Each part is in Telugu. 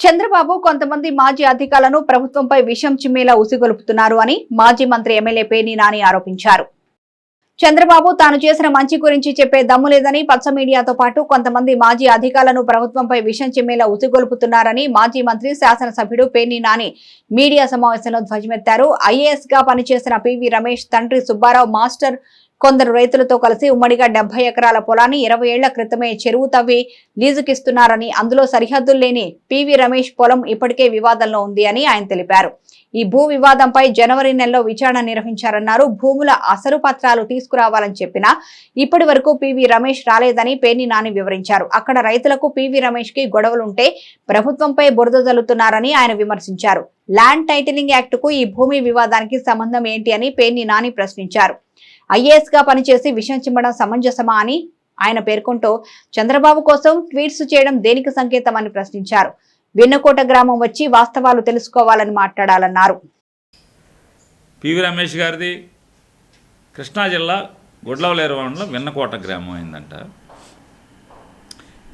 చంద్రబాబు కొంతమంది మాజీ అధికారులను ప్రభుత్వంపై విషం చిమ్మేలా ఉసిగొలుపుతున్నారు అని మాజీ మంత్రి ఎమ్మెల్యే పేర్ని నాని ఆరోపించారు. చంద్రబాబు తాను చేసిన మంచి గురించి చెప్పే దమ్ము లేదని పచ్చ మీడియాతో పాటు కొంతమంది మాజీ అధికారులను ప్రభుత్వంపై విషం చిమ్మేలా ఉసిగొలుపుతున్నారని మాజీ మంత్రి శాసనసభ్యుడు పేర్ని నాని మీడియా సమావేశంలో ధ్వజమెత్తారు. ఐఏఎస్ గా పనిచేసిన పివి రమేష్ తండ్రి సుబ్బారావు మాస్టర్ కొందరు రైతులతో కలిసి ఉమ్మడిగా 70 ఎకరాల పొలాన్ని 20 ఏళ్ల క్రితమే చెరువు తవ్వి లీజుకిస్తున్నారని, అందులో సరిహద్దులు లేని పివి రమేష్ పొలం ఇప్పటికే వివాదంలో ఉంది అని ఆయన తెలిపారు. ఈ భూ వివాదంపై జనవరి నెలలో విచారణ నిర్వహించారన్నారు. భూముల అసలు పత్రాలు తీసుకురావాలని చెప్పినా ఇప్పటి వరకు పివి రమేష్ రాలేదని పేర్ని నాని వివరించారు. అక్కడ రైతులకు పివి రమేష్ కి గొడవలుంటే ప్రభుత్వంపై బురద జల్లుతున్నారని ఆయన విమర్శించారు. ల్యాండ్ టైటిలింగ్ యాక్ట్ కు ఈ భూమి వివాదానికి సంబంధం ఏంటి అని పేర్ని నాని ప్రశ్నించారు. ఐఏఎస్ గా పనిచేసి విషం చిమ్మడం సమంజసమా అని ఆయన పేర్కొంటూ చంద్రబాబు కోసం ట్వీట్స్ చేయడం దేనికి సంకేతం అని ప్రశ్నించారు. వెన్నకోట గ్రామం వచ్చి వాస్తవాలు తెలుసుకోవాలని మాట్లాడాలన్నారు. పివి రమేష్ గారిది కృష్ణా జిల్లా గుడ్లవలేరు మండలంలో వెన్నకోట గ్రామం అయిందంట.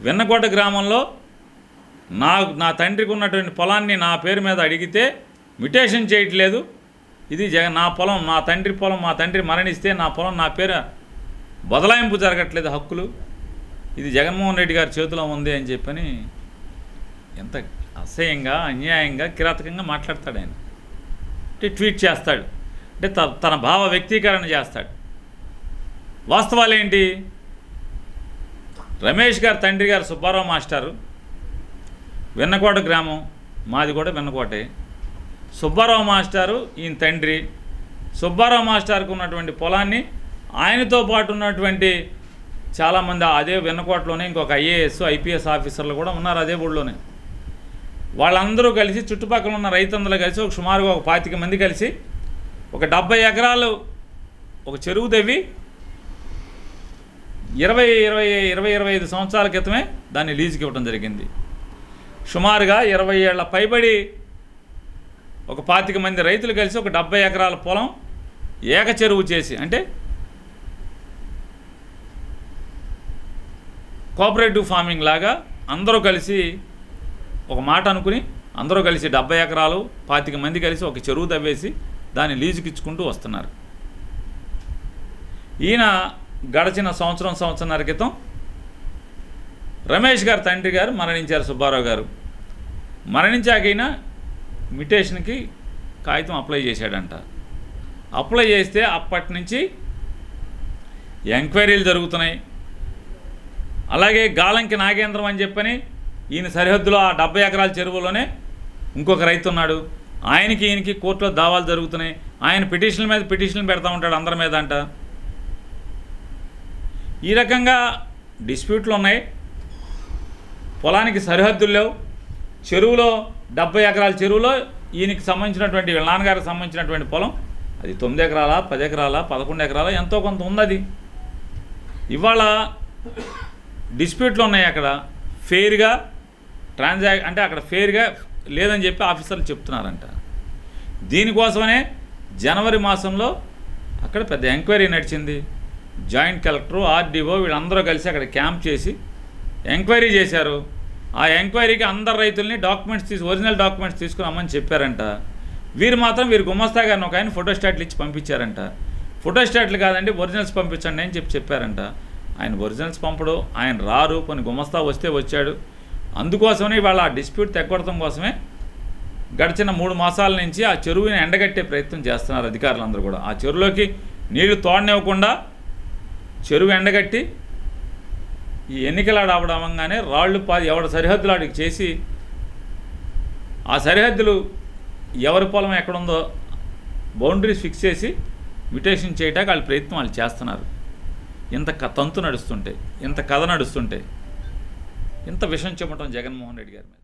వెన్నకోట గ్రామంలో నా తండ్రికి ఉన్నటువంటి పొలాన్ని నా పేరు మీద అడిగితే మ్యుటేషన్ చేయట్లేదు. ఇది నా పొలం, నా తండ్రి పొలం, మా తండ్రి మరణిస్తే నా పొలం నా పేరు బదలాయింపు జరగట్లేదు, హక్కులు ఇది జగన్మోహన్ రెడ్డి గారి చేతిలో ఉంది అని చెప్పని ఎంత అసహ్యంగా, అన్యాయంగా, కిరాతకంగా మాట్లాడతాడు ఆయన. అంటే ట్వీట్ చేస్తాడు, అంటే తన భావ వ్యక్తీకరణ చేస్తాడు. వాస్తవాలు ఏంటి? రమేష్ గారు తండ్రి గారు సుబ్బారావు మాస్టారు, వెన్నకోట గ్రామం, మాది కూడా వెన్నకోటే. సుబ్బారావు మాస్టారు ఈయన తండ్రి. సుబ్బారావు మాస్టర్కు ఉన్నటువంటి పొలాన్ని ఆయనతో పాటు ఉన్నటువంటి చాలామంది అదే వెన్నకోటలోనే ఇంకొక ఐఏఎస్ ఐపీఎస్ ఆఫీసర్లు కూడా ఉన్నారు అదే ఊళ్ళోనే. వాళ్ళందరూ కలిసి చుట్టుపక్కల ఉన్న రైతులందరూ కలిసి సుమారుగా ఒక 25 మంది కలిసి ఒక 70 ఎకరాలు ఒక చెరువు తవ్వి 20-25 సంవత్సరాల క్రితమే దాన్ని లీజుకి ఇవ్వడం జరిగింది. సుమారుగా 20 ఏళ్ల పైబడి ఒక 25 మంది రైతులు కలిసి ఒక 70 ఎకరాల పొలం ఏక చెరువు చేసి, అంటే కోఆపరేటివ్ ఫార్మింగ్ లాగా అందరూ కలిసి ఒక మాట అనుకుని అందరూ కలిసి 70 ఎకరాలు 25 మంది కలిసి ఒక చెరువు తవ్వేసి దాన్ని లీజుకి ఇచ్చుకుంటూ వస్తున్నారు. ఈయన గడిచిన సంవత్సరంన్నర క్రితం రమేష్ గారు తండ్రి గారు మరణించారు. సుబ్బారావు గారు మరణించాక ఈయన మ్యుటేషన్కి కాగితం అప్లై చేశాడంట. అప్లై చేస్తే అప్పటి నుంచి ఎంక్వైరీలు జరుగుతున్నాయి. అలాగే గాలంకి నాగేంద్రం అని చెప్పని ఈయన సరిహద్దులో ఆ 70 ఎకరాల చెరువులోనే ఇంకొక రైతు ఉన్నాడు. ఆయనకి ఈయనకి కోర్టులో దావాలు జరుగుతున్నాయి. ఆయన పిటిషన్ల మీద పిటిషన్లు పెడతా ఉంటాడు అందరి మీద అంట. ఈ రకంగా డిస్ప్యూట్లు ఉన్నాయి. పొలానికి సరిహద్దులు లేవు. చెరువులో 70 ఎకరాల చెరువులో ఈయనకి సంబంధించినటువంటి వీళ్ళ నాన్నగారికి సంబంధించినటువంటి పొలం అది 9 ఎకరాల 10 ఎకరాల 11 ఎకరాల ఎంతో కొంత ఉన్నది. ఇవాళ డిస్ప్యూట్లు ఉన్నాయి. అక్కడ ఫెయిర్గా అంటే అక్కడ ఫెయిర్గా లేదని చెప్పి ఆఫీసర్లు చెప్తున్నారంట. దీనికోసమనే జనవరి మాసంలో అక్కడ పెద్ద ఎంక్వైరీ నడిచింది. జాయింట్ కలెక్టరు, ఆర్డీఓ వీళ్ళందరూ కలిసి అక్కడ క్యాంప్ చేసి ఎంక్వైరీ చేశారు. ఆ ఎంక్వైరీకి అందరు రైతుల్ని ఒరిజినల్ డాక్యుమెంట్స్ తీసుకుని రమ్మని చెప్పారంట. వీరు గుమస్తా గారిని ఒక ఆయన ఫోటోస్టాట్లు ఇచ్చి పంపించారంట. ఫోటోస్టాట్లు కాదండి ఒరిజినల్స్ పంపించండి అని చెప్పారంట. ఆయన ఒరిజినల్స్ పంపడు, ఆయన రారు, కొన్ని గుమస్తా వస్తే వచ్చాడు. అందుకోసమనే ఇవాళ ఆ డిస్ప్యూట్ తెగొడటం కోసమే గడిచిన 3 మాసాల నుంచి ఆ చెరువుని ఎండగట్టే ప్రయత్నం చేస్తున్నారు అధికారులందరూ కూడా. ఆ చెరువులోకి నీళ్లు తోడనివ్వకుండా చెరువు ఎండగట్టి ఈ ఎన్నికలాడ అవడంగానే రాళ్ళు ఎవరి సరిహద్దులు ఆడికి చేసి ఆ సరిహద్దులు ఎవరి పొలం ఎక్కడుందో బౌండరీస్ ఫిక్స్ చేసి మ్యుటేషన్ చేయడానికి వాళ్ళ ప్రయత్నం వాళ్ళు చేస్తున్నారు. ఇంత తంతు నడుస్తుంటే, ఇంత కథ నడుస్తుంటే ఇంత విషం చెప్పడం జగన్మోహన్ రెడ్డి గారి మీద.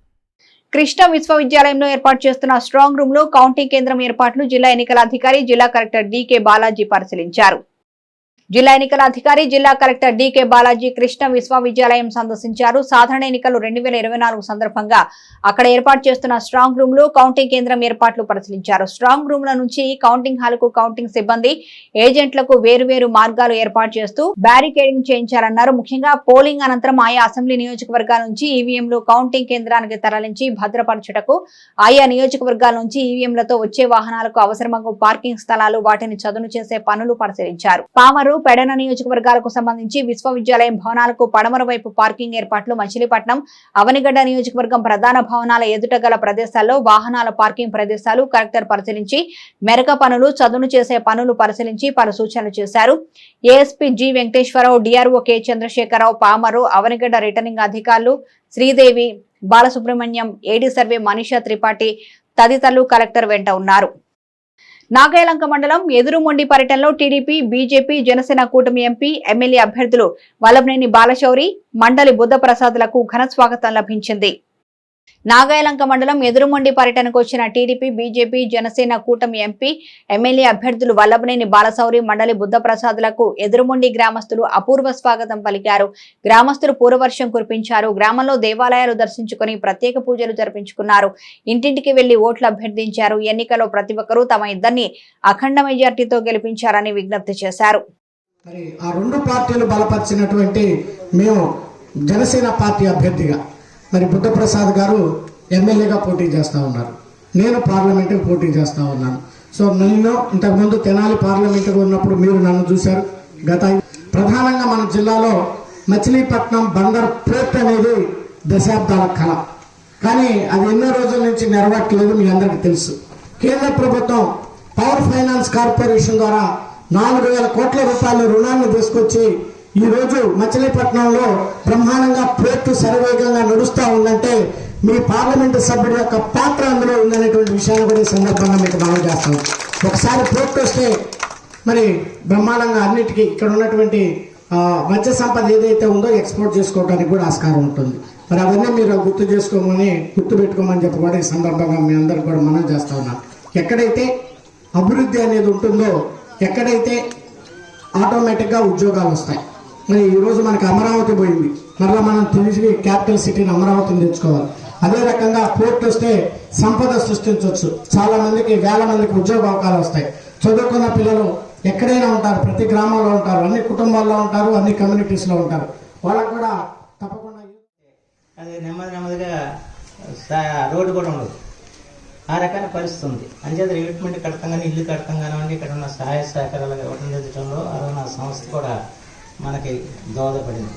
కృష్ణా విశ్వవిద్యాలయంలో ఏర్పాటు చేస్తున్న స్ట్రాంగ్ రూమ్ లో కౌంటింగ్ కేంద్రం ఏర్పాట్లు జిల్లా ఎన్నికల అధికారి జిల్లా కలెక్టర్ డికే బాలాజీ పరిశీలించారు. జిల్లా ఎన్నికల అధికారి జిల్లా కలెక్టర్ డికే బాలాజీ కృష్ణ విశ్వవిద్యాలయం సందర్శించారు. సాధారణ ఎన్నికలు 2024 సందర్భంగా అక్కడ ఏర్పాటు చేస్తున్న స్ట్రాంగ్ రూమ్ లో కౌంటింగ్ కేంద్రం ఏర్పాట్లు పరిశీలించారు. స్ట్రాంగ్ రూమ్ ల నుంచి కౌంటింగ్ హాల్ కు కౌంటింగ్ సిబ్బంది ఏజెంట్లకు వేరువేరు మార్గాలు ఏర్పాటు చేస్తూ బ్యారికేడింగ్ చేయించారన్నారు. ముఖ్యంగా పోలింగ్ అనంతరం ఆయా అసెంబ్లీ నియోజకవర్గాల నుంచి ఈవీఎంలు కౌంటింగ్ కేంద్రానికి తరలించి భద్రపరచుటకు ఆయా నియోజకవర్గాల నుంచి ఈవీఎంలతో వచ్చే వాహనాలకు అవసరమగు పార్కింగ్ స్థలాలు వాటిని చదును చేసే పనులు పరిశీలించారు. పామరు పెడన నియోజకవర్గాలకు సంబంధించి విశ్వవిద్యాలయం భవనాలకు పడమర వైపు పార్కింగ్ ఏర్పాట్లు, మచిలీపట్నం అవనిగడ్డ నియోజకవర్గం ప్రధాన భవనాల ఎదుట గల ప్రదేశాల్లో వాహనాల పార్కింగ్ ప్రదేశాలు కలెక్టర్ పరిశీలించి మెరక పనులు, చదును చేసే పనులు పరిశీలించి పలు సూచనలు చేశారు. ASP G Venkateswara Rao, DRO K Chandrasekhara Rao, Pamarru Avanigadda returning అధికారులు శ్రీదేవి, బాలసుబ్రహ్మణ్యం, ఏడీ సర్వే మనీషా త్రిపాఠి తదితరులు కలెక్టర్ వెంట ఉన్నారు. నాగాయలంక మండలం ఎదురుమొండి పర్యటనలో టీడీపీ, బీజేపీ, జనసేన కూటమి ఎంపీ, ఎమ్మెల్యే అభ్యర్థులు వల్లభనేని బాలశౌరి, మండలి బుద్ధప్రసాద్లకు ఘన స్వాగతం లభించింది. నాగాయలంక మండలం ఎదురుమొండి పర్యటనకు వచ్చిన టీడీపీ, బీజేపీ, జనసేన కూటమి ఎంపీ, ఎమ్మెల్యే అభ్యర్థులు వల్లభనేని బాలశౌరి, మండలి బుద్ధప్రసాద్లకు ఎదురుమొండి గ్రామస్తులు అపూర్వ స్వాగతం పలికారు. గ్రామస్తులు పూర్వవర్షం కురిపించారు. గ్రామంలో దేవాలయాలు దర్శించుకుని ప్రత్యేక పూజలు జరిపించుకున్నారు. ఇంటింటికి వెళ్లి ఓట్లు అభ్యర్థించారు. ఎన్నికల్లో ప్రతి ఒక్కరూ తమ ఇద్దరిని అఖండ మెజార్టీతో గెలిపించారని విజ్ఞప్తి చేశారు. మరి ఆ రెండు పార్టీలు బలపరిచినటువంటి మేము జనసేన పార్టీ అభ్యర్థిగా మరి బుద్ధప్రసాద్ గారు ఎమ్మెల్యేగా పోటీ చేస్తూ ఉన్నారు. నేను పార్లమెంటుకి పోటీ చేస్తూ ఉన్నాను. సో నేను ఇంతకుముందు తెనాలి పార్లమెంటుకు ఉన్నప్పుడు మీరు నన్ను చూశారు. ప్రధానంగా మన జిల్లాలో మచిలీపట్నం బందర్ పోర్ట్ అనేది దశాబ్దాల కళ, కానీ అది ఎన్నో రోజుల నుంచి నెరవేర్చలేదు. మీ అందరికీ తెలుసు. కేంద్ర ప్రభుత్వం పవర్ ఫైనాన్స్ కార్పొరేషన్ ద్వారా 4,000 కోట్ల రూపాయల రుణాన్ని తీసుకొచ్చి ఈ రోజు మచిలీపట్నంలో బ్రహ్మాండంగా పోర్టు శరవేగంగా నడుస్తూ ఉందంటే మీ పార్లమెంటు సభ్యుడి యొక్క పాత్ర అందులో ఉందనేటువంటి విషయాన్ని కూడా ఈ సందర్భంగా మీకు మనం చేస్తాం. ఒకసారి పోర్టు వస్తే మరి బ్రహ్మాండంగా అన్నిటికీ ఇక్కడ ఉన్నటువంటి మత్స్య సంపద ఏదైతే ఉందో ఎక్స్పోర్ట్ చేసుకోవడానికి కూడా ఆస్కారం ఉంటుంది. మరి అవన్నీ మీరు గుర్తుపెట్టుకోమని చెప్పి కూడా ఈ సందర్భంగా మీ అందరూ కూడా మనం చేస్తూ ఉన్నాం. ఎక్కడైతే అభివృద్ధి అనేది ఉంటుందో, ఎక్కడైతే ఆటోమేటిక్గా ఉద్యోగాలు వస్తాయి. మరి ఈరోజు మనకి అమరావతి పోయింది, మరలా మనం తిరిగి క్యాపిటల్ సిటీని అమరావతిని తెచ్చుకోవాలి. అదే రకంగా పోర్ట్ వస్తే సంపద సృష్టించవచ్చు. చాలా మందికి, వేల మందికి ఉద్యోగ అవకాశాలు వస్తాయి. చదువుకున్న పిల్లలు ఎక్కడైనా ఉంటారు, ప్రతి గ్రామంలో ఉంటారు, అన్ని కుటుంబాల్లో ఉంటారు, అన్ని కమ్యూనిటీస్లో ఉంటారు. వాళ్ళకు కూడా తప్పకుండా అది నెమ్మదిగా రోడ్డు కూడా ఉండదు. ఆ రకమైన పరిస్థితి ఉంది. అంచేత రిక్రూట్మెంట్ కడతాం కానీ, ఇల్లు కడతాం కానివ్వండి, ఇక్కడ ఉన్న సహాయ సహకారాలు ఇవ్వడంలో అరుణ సంస్థ కూడా మనకి దోహదపడింది.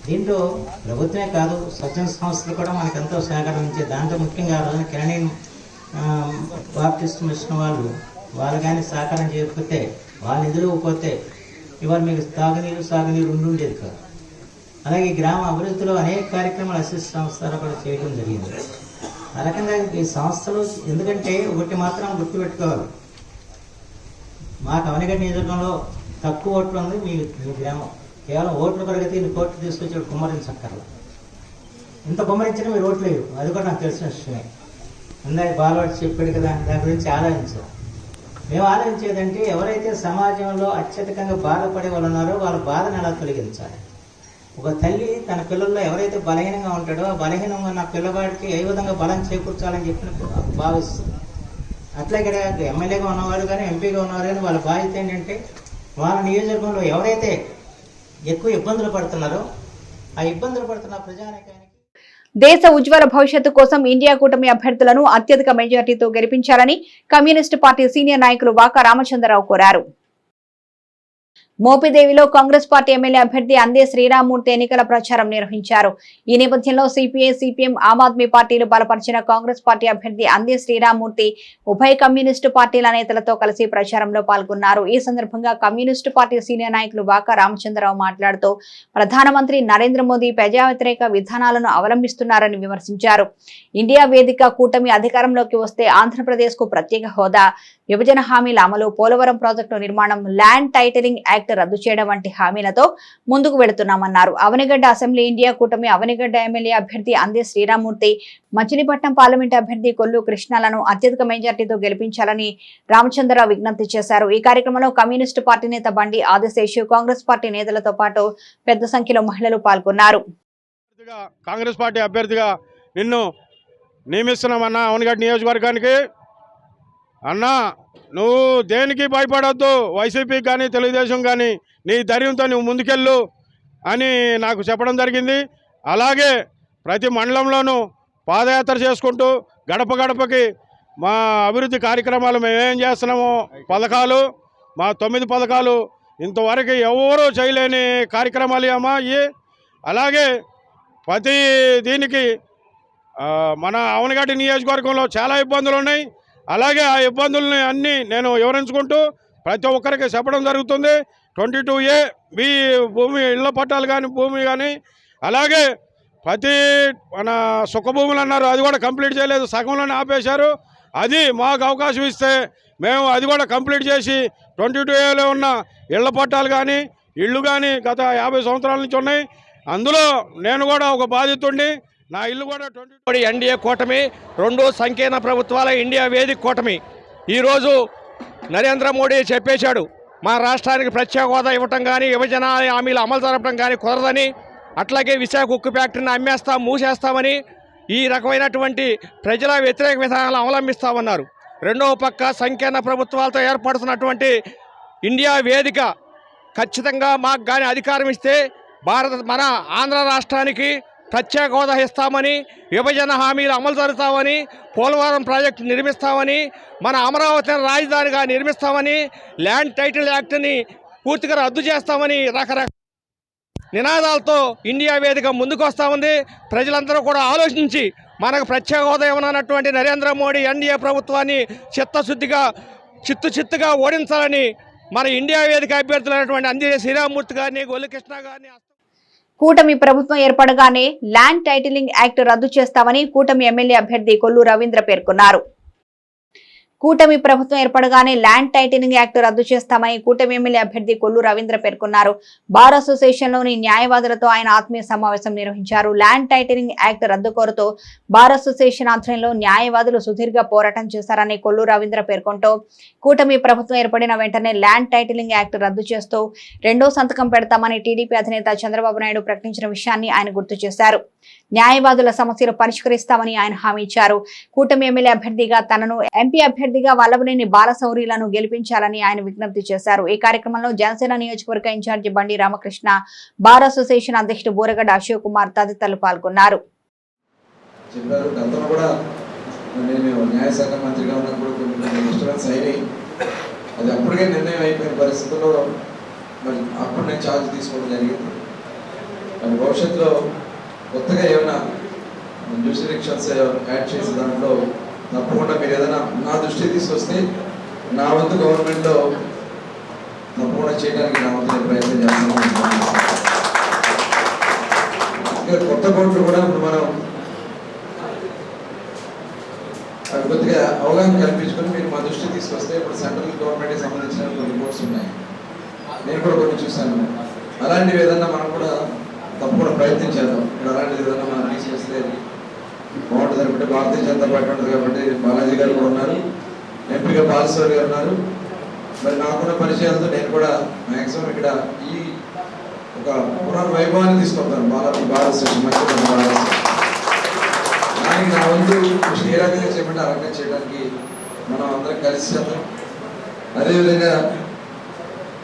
దీంట్లో ప్రభుత్వమే కాదు, స్వచ్ఛంద సంస్థలు కూడా మనకు ఎంతో సహకరించే. దాంట్లో ముఖ్యంగా రోజున కెనడియన్ బాప్టిస్ట్ మిషన్ వాళ్ళు కానీ సహకారం చేయకపోతే, వాళ్ళు నిధులుపోతే ఇవాళ మీకు సాగునీరు ఉండేది కాదు. అలాగే గ్రామ అభివృద్ధిలో అనేక కార్యక్రమాలు అసిస్ట్ సంస్థలు కూడా చేయడం జరిగింది. ఆ రకంగా ఈ సంస్థలు, ఎందుకంటే ఒకటి మాత్రం గుర్తుపెట్టుకోవాలి, మాకు అవనిగడ్డ నియోజకవర్గంలో తక్కువ ఓట్లు ఉంది. మీ గ్రామం కేవలం ఓట్లు కొరగతి కోర్టు తీసుకొచ్చి కుమ్మరించక్కర్ల. ఇంత కుమ్మరించినా మీరు ఓట్లు లేవు, అది కూడా నాకు తెలిసిన విషయమే. ఇందాక బాలవాడు చెప్పాడు కదా, దాని గురించి ఆలోచించాం. మేము ఆలోచించేదంటే ఎవరైతే సమాజంలో అత్యధికంగా బాధపడే వాళ్ళు ఉన్నారో వాళ్ళ బాధను ఎలా తొలగించాలి. ఒక తల్లి తన పిల్లల్లో ఎవరైతే బలహీనంగా ఉంటాడో ఆ బలహీనంగా ఉన్న పిల్లవాడికి ఏ విధంగా బలం చేకూర్చాలని చెప్పి భావిస్తుంది. అట్లాగే ఎమ్మెల్యేగా ఉన్నవారు కానీ, ఎంపీగా ఉన్నవారు కానీ వాళ్ళ బాధ్యత ఏంటంటే వాళ్ళ నియోజకవర్గంలో ఎవరైతే ఎక్కువ ఇబ్బందులు పడుతున్నారో ఆ ఇబ్బందులు పడుతున్న ప్రజానికానికి దేశ ఉజ్వల భవిష్యత్తు కోసం ఇండియా కూటమి అభ్యర్థులను అత్యధిక మెజార్టీతో గెలిపించాలని కమ్యూనిస్టు పార్టీ సీనియర్ నాయకులు వాకా రామచంద్రరావు కోరారు. మోపిదేవిలో కాంగ్రెస్ పార్టీ ఎమ్మెల్యే అభ్యర్థి అందే శ్రీరామ్మూర్తి ఎన్నికల ప్రచారం నిర్వహించారు. ఈ నేపథ్యంలో సిపిఐ, సిపిఎం, ఆమ్ ఆద్మీ పార్టీలు బలపరిచిన కాంగ్రెస్ పార్టీ అభ్యర్థి అందే శ్రీరామ్మూర్తి ఉభయ కమ్యూనిస్టు పార్టీల నేతలతో కలిసి ప్రచారంలో పాల్గొన్నారు. ఈ సందర్భంగా కమ్యూనిస్టు పార్టీ సీనియర్ నాయకులు వాకా రామచంద్రరావు మాట్లాడుతూ ప్రధానమంత్రి నరేంద్ర మోదీ ప్రజా వ్యతిరేక విధానాలను అవలంబిస్తున్నారని విమర్శించారు. ఇండియా వేదిక కూటమి అధికారంలోకి వస్తే ఆంధ్రప్రదేశ్ కు ప్రత్యేక హోదా, విభజన హామీల అమలు, పోలవరం ప్రాజెక్టు నిర్మాణం, ల్యాండ్ టైటిలింగ్ యాక్ట్ రద్దు చేయడం వంటి హామీలతో ముందుకు వెళుతున్నామన్నారు. అవనిగడ్డ అసెంబ్లీ ఇండియా కూటమి అవనిగడ్డ ఎమ్మెల్యే అభ్యర్థి అందే శ్రీరామూర్తి, మచిలీపట్నం పార్లమెంట్ అభ్యర్థి కొల్లు కృష్ణలను అత్యధిక మెజార్టీతో గెలిపించాలని రామచంద్రరావు విజ్ఞప్తి చేశారు. ఈ కార్యక్రమంలో కమ్యూనిస్టు పార్టీ నేత బండి ఆదిశేషు, కాంగ్రెస్ పార్టీ నేతలతో పాటు పెద్ద సంఖ్యలో మహిళలు పాల్గొన్నారు. కాంగ్రెస్ పార్టీ అభ్యర్థిగా నిన్ను నియమిస్తున్నామన్నా అవనిగడ్డ నియోజకవర్గానికి. అన్నా, నువ్వు దేనికి భయపడొద్దు, వైసీపీకి కానీ తెలుగుదేశం కానీ నీ ధైర్యంతో నువ్వు ముందుకెళ్ళు అని నాకు చెప్పడం జరిగింది. అలాగే ప్రతి మండలంలోనూ పాదయాత్ర చేసుకుంటూ గడప గడపకి మా అభివృద్ధి కార్యక్రమాలు మేమేం చేస్తున్నామో పథకాలు, మా 9 పథకాలు ఇంతవరకు ఎవరూ చేయలేని కార్యక్రమాలు అమ్మా ఇవి. అలాగే ప్రతి దీనికి మన అవనిగడ్డ నియోజకవర్గంలో చాలా ఇబ్బందులు ఉన్నాయి. అలాగే ఆ ఇబ్బందుల్ని అన్నీ నేను వివరించుకుంటూ ప్రతి ఒక్కరికి చెప్పడం జరుగుతుంది. 22A బి భూమి ఇళ్ల పట్టాలు కానీ భూమి కానీ, అలాగే ప్రతి మన సుఖభూములు అన్నారు, అది కూడా కంప్లీట్ చేయలేదు, సగంలోనే ఆపేశారు. అది మాకు అవకాశం ఇస్తే మేము అది కూడా కంప్లీట్ చేసి 22Aలో ఉన్న ఇళ్ల పట్టాలు కానీ ఇళ్ళు కానీ గత 50 సంవత్సరాల నుంచి ఉన్నాయి. అందులో నేను కూడా ఒక బాధితుడిని. నా ఇల్లు కూడా 22 ఎన్డీఏ కూటమి, 2 సంకీర్ణ ప్రభుత్వాల ఇండియా వేదిక కూటమి. ఈరోజు నరేంద్ర మోడీ చెప్పేశాడు, మా రాష్ట్రానికి ప్రత్యేక హోదా ఇవ్వటం కానీ విభజన హామీలు అమలు జరపడం కానీ కుదరదని, అట్లాగే విశాఖ ఉక్కు ఫ్యాక్టరీని అమ్మేస్తాం, మూసేస్తామని ఈ రకమైనటువంటి ప్రజల వ్యతిరేక విధానాలు అవలంబిస్తామన్నారు. రెండవ పక్క సంకీర్ణ ప్రభుత్వాలతో ఏర్పడుతున్నటువంటి ఇండియా వేదిక ఖచ్చితంగా మాకు కానీ అధికారం ఇస్తే మన ఆంధ్ర రాష్ట్రానికి ప్రత్యేక హోదా ఇస్తామని, విభజన హామీలు అమలు జరుగుతామని, పోలవరం ప్రాజెక్టు నిర్మిస్తామని, మన అమరావతిని రాజధానిగా నిర్మిస్తామని, ల్యాండ్ టైటిల్ యాక్ట్ని పూర్తిగా రద్దు చేస్తామని రకరకాల నినాదాలతో ఇండియా వేదిక ముందుకు వస్తూ ఉంది. ప్రజలందరూ కూడా ఆలోచించి మనకు ప్రత్యేక హోదా ఇవ్వనన్నటువంటి నరేంద్ర మోడీ ఎన్డీఏ ప్రభుత్వాన్ని చిత్తుగా ఓడించాలని మన ఇండియా వేదిక అభ్యర్థులైనటువంటి అందే శ్రీరామూర్తి గారిని, గొల్లు కృష్ణ గారిని. కూటమి ప్రభుత్వం ఏర్పడగానే ల్యాండ్ టైటిలింగ్ యాక్ట్ రద్దు చేస్తామని కూటమి ఎమ్మెల్యే అభ్యర్థి కొల్లు రవీంద్ర పేర్కొన్నారు. కూటమి ప్రభుత్వం ఏర్పడగానే ల్యాండ్ టైటిలింగ్ యాక్ట్ రద్దు చేస్తామని కూటమి ఎమ్మెల్యే అభ్యర్థి కొల్లు రవీంద్ర పేర్కొన్నారు. బార్ అసోసియేషన్లోని న్యాయవాదులతో ఆయన ఆత్మీయ సమావేశం నిర్వహించారు. ల్యాండ్ టైటిలింగ్ యాక్ట్ రద్దు కోరుతూ బార్ అసోసియేషన్ ఆధ్వర్యంలో న్యాయవాదులు సుదీర్ఘ పోరాటం చేశారని కొల్లు రవీంద్ర పేర్కొంటూ కూటమి ప్రభుత్వం ఏర్పడిన వెంటనే ల్యాండ్ టైటిలింగ్ యాక్ట్ రద్దు చేస్తూ 2వ సంతకం పెడతామని టీడీపీ అధినేత చంద్రబాబు నాయుడు ప్రకటించిన విషయాన్ని ఆయన గుర్తు చేశారు. న్యాయవాదుల సమస్యలు పరిష్కరిస్తామని ఆయన హామీ ఇచ్చారు. కూటమి ఎమ్మెల్యే అభ్యర్థిగా తనను, ఎంపీ అభ్యర్థిగా వల్లభనేని బాలశౌరిలను గెలిపించాలని ఆయన విజ్ఞప్తి చేశారు. ఈ కార్యక్రమంలో జనసేన నియోజకవర్గ ఇన్ఛార్జి బండి రామకృష్ణ, బార్ అసోసియేషన్ అధ్యక్షుడు బూరగడ్డ అశోక్ కుమార్ తదితరులు పాల్గొన్నారు. అది అప్పటికే నిర్ణయం అయిపోయిన పరిస్థితుల్లో మరి అప్పుడు నేను ఛార్జ్ తీసుకోవడం జరిగింది. మరి భవిష్యత్తులో కొత్తగా ఏమైనా జ్యూరిడిక్షన్స్ యాడ్ చేసే దాంట్లో తప్పకుండా మీరు ఏదైనా నా దృష్టికి తీసుకొస్తే నా వంతు గవర్నమెంట్లో తప్పకుండా చేయడానికి నా వంతు నేను ప్రయత్నం చేస్తున్నాను. ఇంకా కొత్త కోర్టులు కూడా ఇప్పుడు మనం అవి కొద్దిగా అవగాహన కల్పించుకొని మీరు మా దృష్టికి తీసుకొస్తే ఇప్పుడు సెంట్రల్ గవర్నమెంట్కి సంబంధించిన కొన్ని రిపోర్ట్స్ ఉన్నాయి, నేను కూడా కొన్ని చూశాను. అలాంటివి ఏదన్నా మనం కూడా తప్పకుండా ప్రయత్నం చేద్దాం. ఇప్పుడు అలాంటిది ఏదైనా మనం తీసుకొస్తే బాగుంటుంది అనుకుంటే భారతీయ జనతా పార్టీ ఉంటుంది కాబట్టి బాలాజీ గారు కూడా ఉన్నారు, ఎంపీగా బాలశౌరి గారు ఉన్నారు. మరి నాకున్న పరిచయాలతో నేను కూడా మ్యాక్సిమం ఇక్కడ ఈ ఒక పునర్వైభవాన్ని తీసుకొస్తాను. దానికి నా వంతు కృషి ఏ రకంగా చేయమంటే ఆ రకంగా చేయడానికి మనం అందరం కలిసి చేద్దాం. అదేవిధంగా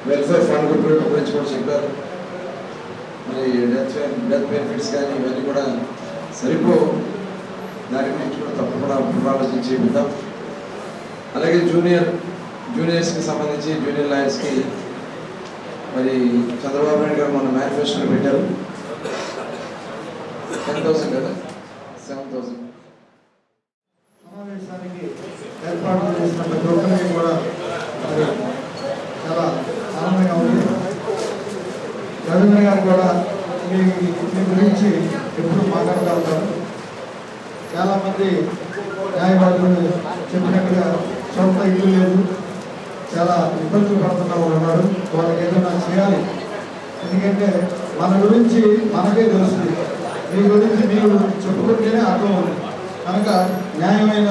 వెల్ఫేర్ ఫండ్ గురించి కూడా చెప్పారు. మరి డెత్ బెనిఫిట్స్ కానీ ఇవన్నీ కూడా సరిపో, దాని గురించి కూడా తప్పకుండా పునరాలోచన చేపిద్దాం. అలాగే జూనియర్స్కి సంబంధించి జూనియర్ లాయర్స్కి మరి చంద్రబాబు నాయుడు గారు మన మేనిఫెస్టోలో పెట్టారు 10,000 కదా 7,000. సమావేశానికి ఏర్పాటు చేసిన ప్రతి ఒక్కరికి కూడా చాలా ఆనందంగా ఉంది. రవీంద్ర గారు కూడా మీ గురించి ఎప్పుడు మాట్లాడుతూ ఉంటారు. చాలామంది న్యాయవాదులు చెప్పినట్టుగా సొంత ఇల్లు లేదు, చాలా ఇబ్బందులు పడుతున్న వాళ్ళు ఉన్నారు. వాళ్ళకి ఏదైనా చేయాలి. ఎందుకంటే మన గురించి మనకే తెలుస్తుంది, మీ గురించి మీరు చెప్పుకుంటేనే అర్థం ఉంది. కనుక న్యాయమైన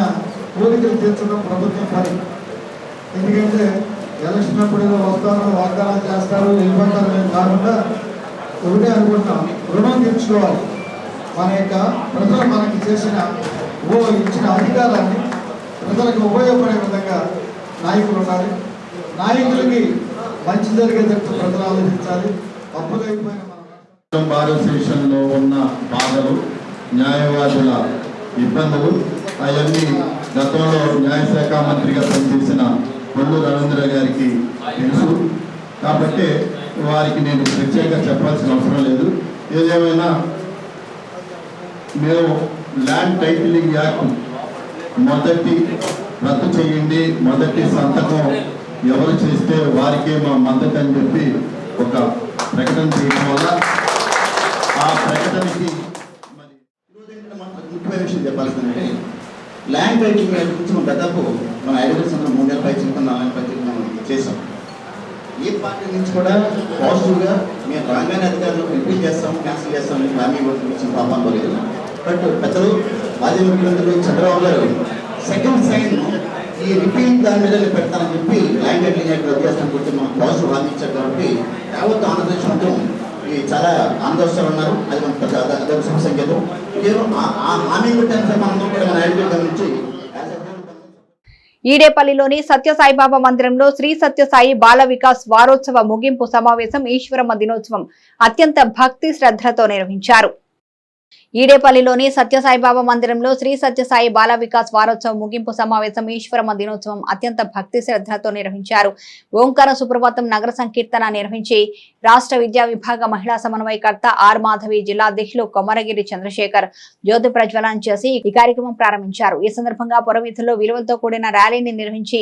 కోరికలు తీర్చడం ప్రభుత్వం పని. ఎందుకంటే ఎలక్షన్ అప్పుడు ఏదో వస్తారు, వాగ్దానాలు చేస్తారు, వెళ్ళిపోతారు అనేది కాకుండా ఒకటే అనుకుంటున్నాం, రుణం తీర్చుకోవాలి. మన యొక్క ప్రజలు మనకి చేసిన ఇచ్చిన అధికారాన్ని ప్రజలకు ఉపయోగపడే విధంగా నాయకులు ఉండాలి. నాయకులకి మంచి జరిగేటట్టు ప్రజలు ఆలోచించాలి. అప్పులైపోయిన బార్ అసోసియేషన్లో ఉన్న బాధలు, న్యాయవాదుల ఇబ్బందులు అవన్నీ గతంలో న్యాయశాఖ మంత్రిగా పనిచేసిన పొల్లు రవీంద్ర గారికి తెలుసు. కాబట్టి వారికి నేను ప్రత్యేకంగా చెప్పాల్సిన అవసరం లేదు. ఏదేమైనా మేము ల్యాండ్ టైటిలింగ్ యాక్ట్ మొదటి రద్దు చేయండి, మొదటి సంతకం ఎవరు చేస్తే వారికే మా మద్దతు అని చెప్పి ఒక ప్రకటన చేయడం వల్ల ఆ ప్రకటనకి ముఖ్యమైన విషయం చెప్పాల్సిందంటే ల్యాండ్ టైటిలింగ్ యాక్ట్ గురించి మనం దాదాపు మన 5 సంవత్సరం 3 నెలల 4 పైకి మనం చేసాం. ఏ పార్టీ నుంచి కూడా పాజిటివ్గా మేము రాగానే అధికారులు రిపీట్ చేస్తాం, క్యాన్సిల్ చేస్తాం హామీ ఇచ్చిన పాపం లేదు. బట్ పెద్దలు మాజీ ముఖ్యమంత్రులు చంద్రబాబు గారు సెకండ్ సైన్ ఈ రిపీట్ దాని మీద పెడతానని చెప్పి ల్యాండ్ టైటిలింగ్ యాక్ట్ రద్దు చేస్తాను గురించి మనం పాజిటివ్ హామీ ఇచ్చారు. కాబట్టి యావత్ ఆంధ్రప్రదేశ్ మొత్తం చాలా ఆందోళనలు ఉన్నారు. అది మన అదొక శుభ సంకేతం. కేవలం ఆ హామీ పెట్టాను మనం కూడా మన ఐడెంటిటీ నుంచి ఈడేపల్లిలోని సత్యసాయిబాబా మందిరంలో శ్రీ సత్యసాయి బాల వికాస్ వారోత్సవ ముగింపు సమావేశం ఈశ్వరమ్మ దినోత్సవం అత్యంత భక్తి శ్రద్ధలతో నిర్వహించారు. ఈడేపల్లిలోని సత్యసాయిబాబా మందిరంలో శ్రీ సత్యసాయి బాల వికాస్ వారోత్సవ ముగింపు సమావేశం ఈశ్వరమ్మ దినోత్సవం అత్యంత భక్తి శ్రద్ధలతో నిర్వహించారు. ఓంకార సుప్రభాతం నగర సంకీర్తన నిర్వహించి రాష్ట్ర విద్యా విభాగ మహిళా సమన్వయకర్త ఆర్ మాధవి, జిల్లా అధ్యక్షులు కొమరగిరి చంద్రశేఖర్ జ్యోతి ప్రజ్వలన చేసి ఈ కార్యక్రమం ప్రారంభించారు. ఈ సందర్భంగా పురవీధుల్లో విలువలతో కూడిన ర్యాలీని నిర్వహించి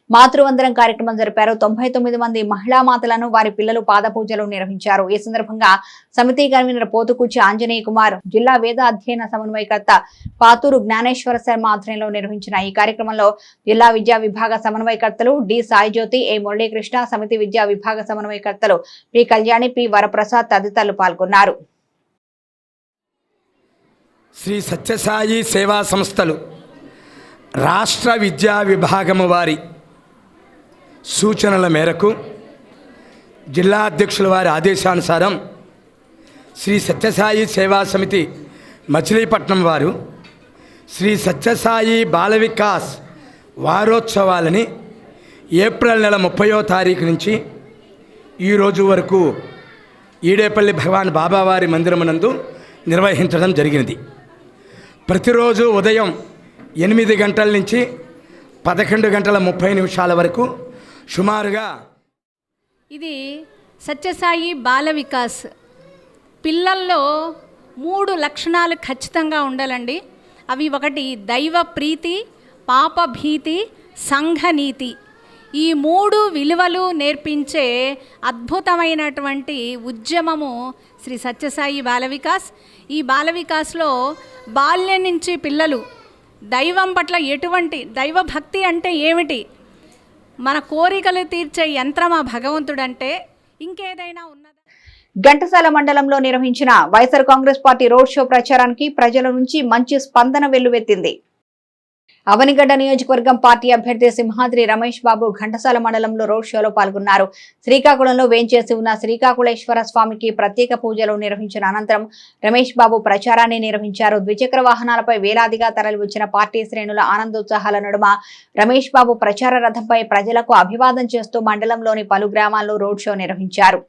మాతృవందనం కార్యక్రమం జరిపారు. 99 మంది మహిళా మాతలను వారి పిల్లలు పాదపూజలు నిర్వహించారు. ఈ సందర్భంగా సమితి కన్వీనర్ పోతుకుచ్చి ఆంజనేయ కుమార్, జిల్లా వేద అధ్యయన సమన్వయకర్త పాతూరు జ్ఞానేశ్వర శర్మ ఆధ్వర్యంలో నిర్వహించిన ఈ కార్యక్రమంలో జిల్లా విద్యా విభాగ సమన్వయకర్తలు డి సాయి జ్యోతి, ఏ మురళీకృష్ణ, సమితి విద్యా విభాగ సమన్వయకర్తలు పి కళ్యాణి, పి వరప్రసాద్ తదితరులు పాల్గొన్నారు. శ్రీ సత్యసాయి సేవా సంస్థలు రాష్ట్ర విద్యా విభాగము వారి సూచనల మేరకు జిల్లా అధ్యక్షుల వారి ఆదేశానుసారం శ్రీ సత్యసాయి సేవా సమితి మచిలీపట్నం వారు శ్రీ సత్యసాయి బాల వికాస్ వారోత్సవాలని ఏప్రిల్ నెల 30వ తారీఖు నుంచి ఈరోజు వరకు ఈడేపల్లి భగవాన్ బాబావారి మందిరమునందు నిర్వహించడం జరిగినది. ప్రతిరోజు ఉదయం 8 గంటల నుంచి 11:30 వరకు సుమారుగా ఇది సత్యసాయి బాల వికాస్. పిల్లల్లో 3 లక్షణాలు ఖచ్చితంగా ఉండాలండి. అవి ఒకటి దైవ ప్రీతి, పాప భీతి, సంఘనీతి. ఈ 3 విలువలు నేర్పించే అద్భుతమైనటువంటి ఉద్యమము శ్రీ సత్యసాయి బాల వికాస్. ఈ బాల వికాస్లో బాల్యం నుంచి పిల్లలు దైవం పట్ల ఎటువంటి దైవభక్తి అంటే ఏమిటి, మన కోరికలు తీర్చే యంత్రం ఆ భగవంతుడంటే ఇంకేదైనా ఉన్నదా? ఘంటసాల మండలంలో నిర్వహించిన YSR Congress party road show ప్రచారానికి ప్రజల నుంచి మంచి స్పందన వెల్లువెత్తింది. అవనిగడ్డ నియోజకవర్గం పార్టీ అభ్యర్థి సింహాద్రి రమేష్ బాబు ఘంటసాల మండలంలో రోడ్ షోలో పాల్గొన్నారు. శ్రీకాకుళంలో వేంచేసి ఉన్న శ్రీకాకుళేశ్వర స్వామికి ప్రత్యేక పూజలు నిర్వహించిన అనంతరం రమేష్ బాబు ప్రచారాన్ని నిర్వహించారు. ద్విచక్ర వాహనాలపై వేలాదిగా తరలివచ్చిన పార్టీ శ్రేణుల ఆనందోత్సాహాల నడుమ రమేష్ బాబు ప్రచార రథంపై ప్రజలకు అభివాదం చేస్తూ మండలంలోని పలు గ్రామాల్లో రోడ్ షో నిర్వహించారు.